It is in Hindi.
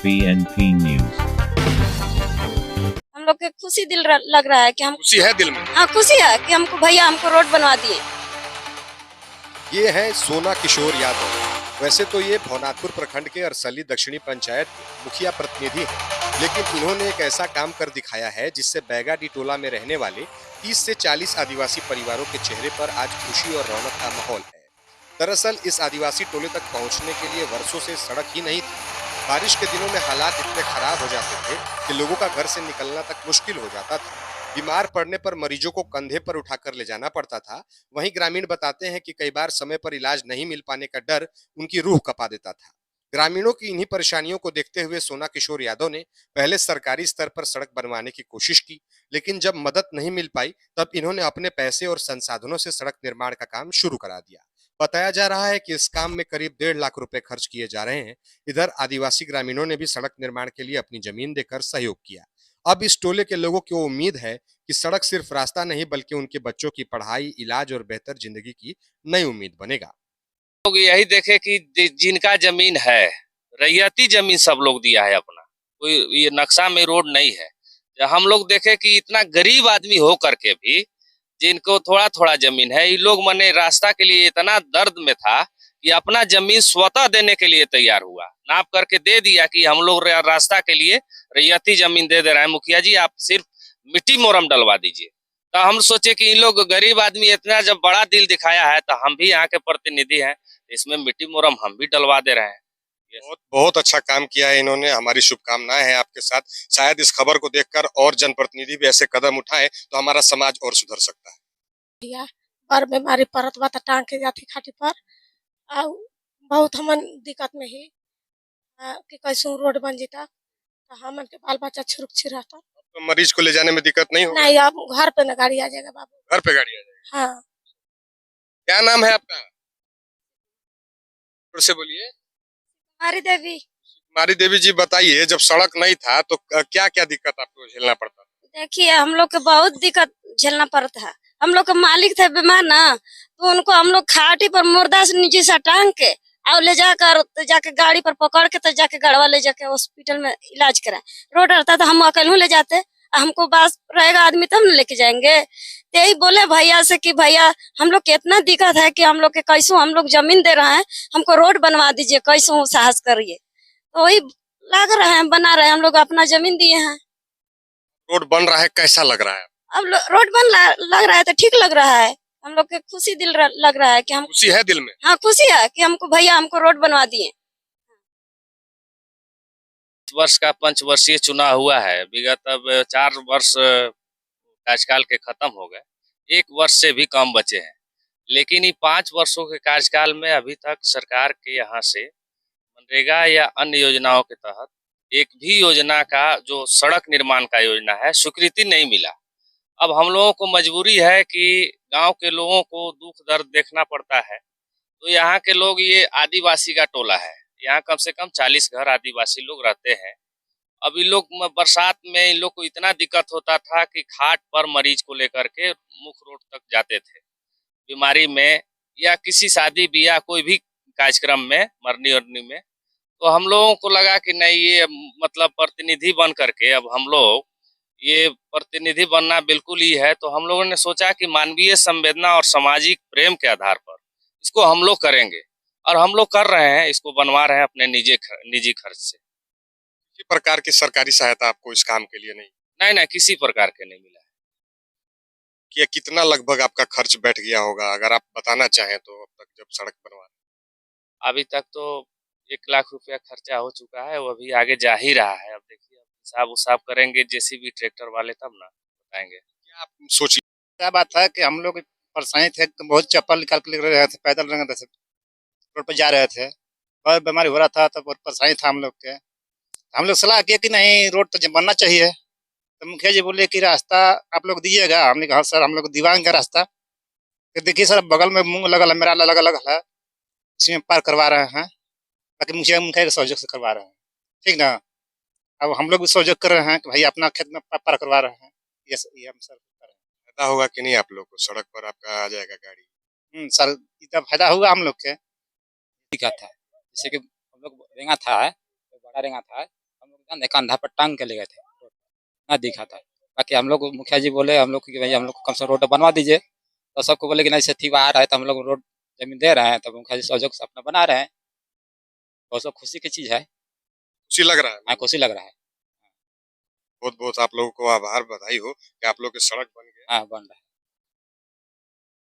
BNP News। हम लोग के खुशी लग रहा है कि हम खुशी है दिल में। हाँ खुशी है कि हमको रोड बनवा दिए। ये है सोना किशोर यादव। वैसे तो ये भवनाथपुर प्रखंड के अरसली दक्षिणी पंचायत के मुखिया प्रतिनिधि हैं, लेकिन इन्होंने एक ऐसा काम कर दिखाया है जिससे बैगाडी टोला में रहने वाले 30 से 40 आदिवासी परिवारों के चेहरे पर आज खुशी और रौनक का माहौल है। दरअसल इस आदिवासी टोले तक पहुंचने के लिए वर्षों से सड़क ही नहीं थी। बारिश के दिनों में हालात इतने खराब हो जाते थे कि लोगों का घर से निकलना तक मुश्किल हो जाता था। बीमार पड़ने पर मरीजों को कंधे पर उठाकर ले जाना पड़ता था। वहीं ग्रामीण बताते हैं कि कई बार समय पर इलाज नहीं मिल पाने का डर उनकी रूह कपा देता था। ग्रामीणों की इन्हीं परेशानियों को देखते हुए सोना किशोर यादव ने पहले सरकारी स्तर पर सड़क बनवाने की कोशिश की, लेकिन जब मदद नहीं मिल पाई तब इन्होंने अपने पैसे और संसाधनों से सड़क निर्माण का काम शुरू करा दिया। बताया जा रहा है कि इस काम में करीब 1.5 लाख रुपए खर्च किए जा रहे हैं। इधर आदिवासी ग्रामीणों ने भी सड़क निर्माण के लिए अपनी जमीन देकर सहयोग किया। अब इस टोले के लोगों को उम्मीद है कि सड़क सिर्फ रास्ता नहीं बल्कि उनके बच्चों की पढ़ाई, इलाज और बेहतर जिंदगी की नई उम्मीद बनेगा। लोग यही देखे कि जिनका जमीन है, रैयती जमीन सब लोग दिया है अपना, कोई ये नक्शा में रोड नहीं है। हम लोग देखे कि इतना गरीब आदमी हो करके भी जिनको थोड़ा थोड़ा जमीन है, ये लोग मने रास्ता के लिए इतना दर्द में था कि अपना जमीन स्वतः देने के लिए तैयार हुआ, नाप करके दे दिया कि हम लोग रास्ता के लिए रैयती जमीन दे रहे हैं, मुखिया जी आप सिर्फ मिट्टी मोरम डलवा दीजिए। तो हम सोचे कि इन लोग गरीब आदमी इतना जब बड़ा दिल दिखाया है तो हम भी यहाँ के प्रतिनिधि हैं, इसमें मिट्टी मोरम हम भी डलवा दे रहे हैं। बहुत बहुत अच्छा काम किया है इन्होंने। हमारी शुभकामनाएं हैं आपके साथ। शायद इस खबर को देखकर और जनप्रतिनिधि भी ऐसे कदम उठाएं तो हमारा समाज और सुधर सकता है। पर बीमारी परत बा टांग के जाती खाटी पर बहुत हमन दिक्कत में ही कि कैसे रोड बन जीता तो हमन के बाल बच्चा सुरक्षित रहता। तो मरीज को ले जाने में दिक्कत नहीं होगी? नहीं, आप घर पे न गाड़ी आ जाएगा बाबू। घर पे गाड़ी आ जाएगी? हाँ। क्या नाम है आपका? फिर से बोलिए। मारी देवी। मारी देवी जी, बताइए जब सड़क नहीं था तो क्या क्या दिक्कत आपको झेलना पड़ता? देखिए हम लोग को बहुत दिक्कत झेलना पड़ता है। हम लोग के मालिक थे बीमार ना, तो उनको हम लोग खाटी पर मुर्दा से नीचे से टांग के और ले जाकर तो जाके गाड़ी पर पकड़ के तो जाके गढ़वा ले जाके हॉस्पिटल में इलाज कराए। रोड रहता तो हम अकेले ले जाते, हमको पास रहेगा आदमी तब न लेके जाएंगे। यही बोले भैया से कि भैया हम लोग के इतना दिक्कत है कि हम लोग के कैसो हम लोग जमीन दे रहे हैं, हमको रोड बनवा दीजिए, कैसो साहस करिए। तो वही लग रहे हैं, बना रहे हैं, हम लोग अपना जमीन दिए हैं। रोड बन रहा है, कैसा लग रहा है? अब रोड लग रहा है तो ठीक लग रहा है। हम लोग के खुशी लग रहा है कि हम खुशी है दिल में। हाँ खुशी है कि हमको रोड बनवा दिए। वर्ष का पंचवर्षीय चुनाव हुआ है, विगत अब 4 वर्ष कार्यकाल के खत्म हो गए, 1 वर्ष से भी कम बचे हैं। लेकिन ये 5 वर्षों के कार्यकाल में अभी तक सरकार के यहाँ से मनरेगा या अन्य योजनाओं के तहत एक भी योजना का जो सड़क निर्माण का योजना है स्वीकृति नहीं मिला। अब हम लोगों को मजबूरी है कि गांव के लोगों को दुख दर्द देखना पड़ता है। तो यहाँ के लोग, ये आदिवासी का टोला है, यहाँ कम से कम 40 घर आदिवासी लोग रहते हैं। अब इन लोग बरसात में इन लोग को इतना दिक्कत होता था कि घाट पर मरीज को लेकर के मुख्य रोड तक जाते थे, बीमारी में या किसी शादी ब्याह कोई भी कार्यक्रम में, मरनी उरनी में। तो हम लोगों को लगा कि नहीं, ये मतलब प्रतिनिधि बन करके अब हम लोग ये प्रतिनिधि बनना बिल्कुल ही है। तो हम लोगों ने सोचा कि मानवीय संवेदना और सामाजिक प्रेम के आधार पर इसको हम लोग करेंगे, और हम लोग कर रहे हैं, इसको बनवा रहे हैं अपने निजी खर्च से। किसी प्रकार की सरकारी सहायता आपको इस काम के लिए नहीं? नहीं, किसी प्रकार के नहीं मिला है। कि कितना लगभग आपका खर्च बैठ गया होगा अगर आप बताना चाहें तो, अब तक जब सड़क बनवा? अभी तक तो 1 लाख रुपया खर्चा हो चुका है, वो अभी आगे जा ही रहा है। अब देखिए हिसाब उसाब करेंगे जेसीबी ट्रैक्टर वाले, तब ना बताएंगे। क्या आप सोचिए, क्या बात है कि हम लोग परेशानी थे, बहुत चप्पल निकाल के ले रहे थे, पैदल रोड पर जा रहे थे, बहुत बीमारी हो रहा था, तो बहुत परेशानी था हम लोग के। हम लोग सलाह किए कि नहीं, रोड तो बनना चाहिए। तो मुखिया जी बोले कि रास्ता आप लोग दीजिएगा। हमने कहा सर हम लोग दिवाएंगे का रास्ता। तो देखिए सर, बगल में मुंह लगा मेरा अलग अलग है, इसमें पार करवा रहे हैं, बाकी मुखिया के सहयोग से करवा रहे हैं, ठीक ना। अब हम लोग भी सहयोग कर रहे हैं कि भाई अपना खेत में पार करवा रहे हैं। ये हम सर कर रहे हैं। फायदा होगा कि नहीं आप लोग को? सड़क पर आपका आ जाएगा गाड़ी। सर इतना फायदा होगा हम लोग के। दिक्कत है, जैसे कि हम लोग रेंगा था, बड़ा रेंगा था, हम लोग जान कंधा पर टांग के ले गए थे, ना दिखा था। बाकी हम लोग मुखिया जी बोले हम लोग कि भाई हम लोग को कम से कम रोड बनवा दीजिए, तो सबको बोले कि नहीं सथी आ रहा है तो हम लोग रोड जमीन दे रहे हैं, तो मुखिया जी सहयोग से अपना बना रहे हैं। बहुत सब खुशी की चीज है, खुशी लग रहा है। हाँ खुशी लग रहा है। बहुत बहुत आप लोगों को आभार, बधाई हो कि आप लोग की सड़क बन गई। हाँ बन रहा है।